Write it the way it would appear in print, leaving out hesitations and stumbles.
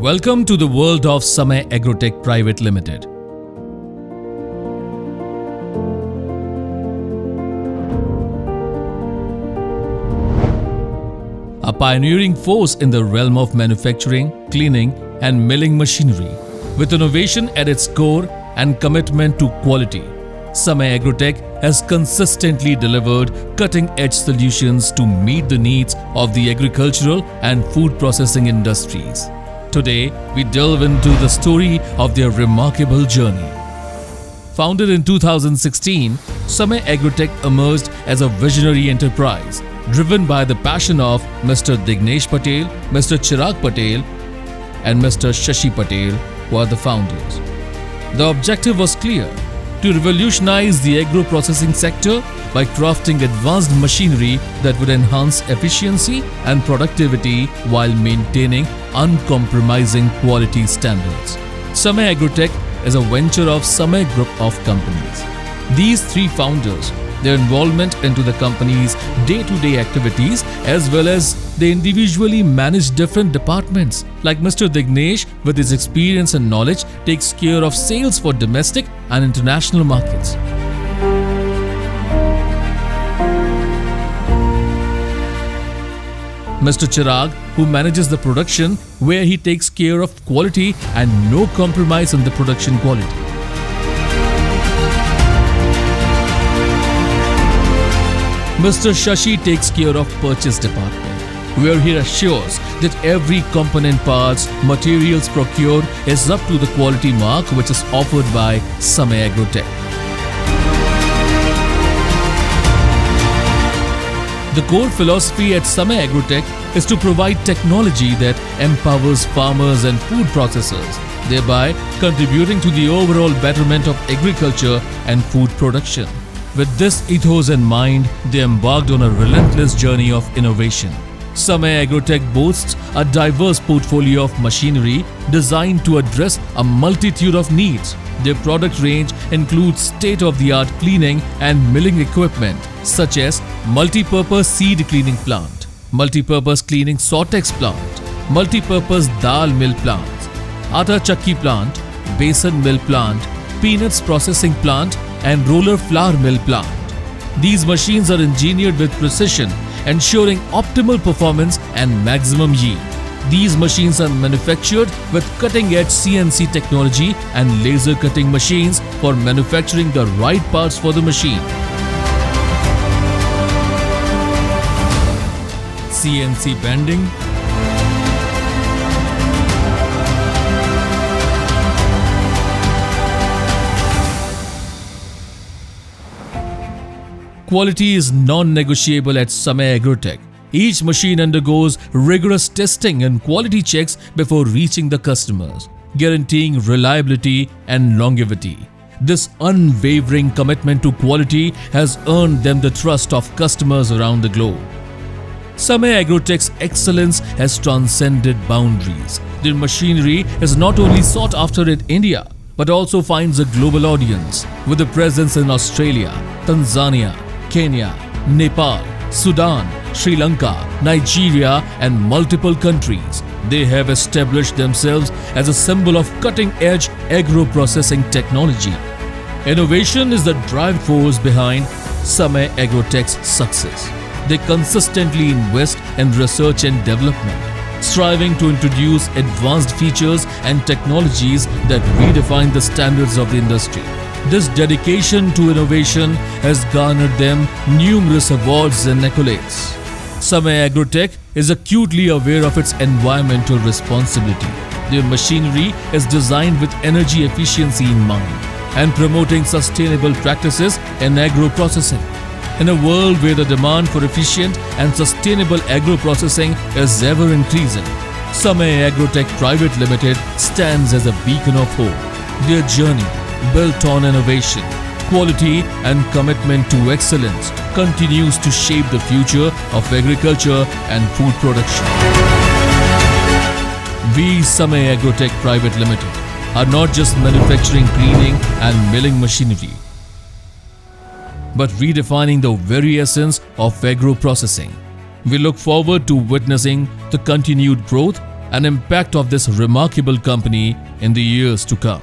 Welcome to the world of Samay Agrotech Pvt Limited. A pioneering force in the realm of manufacturing, cleaning and milling machinery. With innovation at its core and commitment to quality, Samay Agrotech has consistently delivered cutting-edge solutions to meet the needs of the agricultural and food processing industries. Today, we delve into the story of their remarkable journey. Founded in 2016, Samay Agrotech emerged as a visionary enterprise driven by the passion of Mr. Dignesh Patel, Mr. Chirag Patel and Mr. Shashi Patel, who are the founders. The objective was clear: to revolutionize the agro-processing sector by crafting advanced machinery that would enhance efficiency and productivity while maintaining uncompromising quality standards. Samay Agrotech is a venture of Samay Group of companies. These three founders, their involvement into the company's day-to-day activities as well as they individually manage different departments. Like Mr. Dignesh, with his experience and knowledge, takes care of sales for domestic and international markets. Mr. Chirag, who manages the production, where he takes care of quality and no compromise on the production quality. Mr. Shashi takes care of purchase department, where he assures that every component parts, materials procured is up to the quality mark which is offered by Samay Agrotech. The core philosophy at Samay Agrotech is to provide technology that empowers farmers and food processors, thereby contributing to the overall betterment of agriculture and food production. With this ethos in mind, they embarked on a relentless journey of innovation. Samay Agrotech boasts a diverse portfolio of machinery designed to address a multitude of needs. Their product range includes state-of-the-art cleaning and milling equipment such as multi-purpose seed cleaning plant, multi-purpose cleaning sortex plant, multi-purpose dal mill plants, atta chakki plant, besan mill plant, peanuts processing plant and roller flour mill plant. These machines are engineered with precision, ensuring optimal performance and maximum yield. These machines are manufactured with cutting-edge CNC technology and laser cutting machines for manufacturing the right parts for the machine. CNC bending, quality is non-negotiable at Samay Agrotech. Each machine undergoes rigorous testing and quality checks before reaching the customers, guaranteeing reliability and longevity. This unwavering commitment to quality has earned them the trust of customers around the globe. Samay Agrotech's excellence has transcended boundaries. Their machinery is not only sought after in India, but also finds a global audience with a presence in Australia, Tanzania, Kenya, Nepal, Sudan, Sri Lanka, Nigeria and multiple countries. They have established themselves as a symbol of cutting-edge agro-processing technology. Innovation is the driving force behind Samay Agrotech's success. They consistently invest in research and development, striving to introduce advanced features and technologies that redefine the standards of the industry. This dedication to innovation has garnered them numerous awards and accolades. Samay Agrotech is acutely aware of its environmental responsibility. Their machinery is designed with energy efficiency in mind and promoting sustainable practices in agro-processing. In a world where the demand for efficient and sustainable agro-processing is ever increasing, Samay Agrotech Pvt Limited stands as a beacon of hope. Their journey, built on innovation, quality and commitment to excellence, continues to shape the future of agriculture and food production. We, Samay Agrotech Pvt Limited, are not just manufacturing cleaning and milling machinery, but redefining the very essence of agro-processing. We look forward to witnessing the continued growth and impact of this remarkable company in the years to come.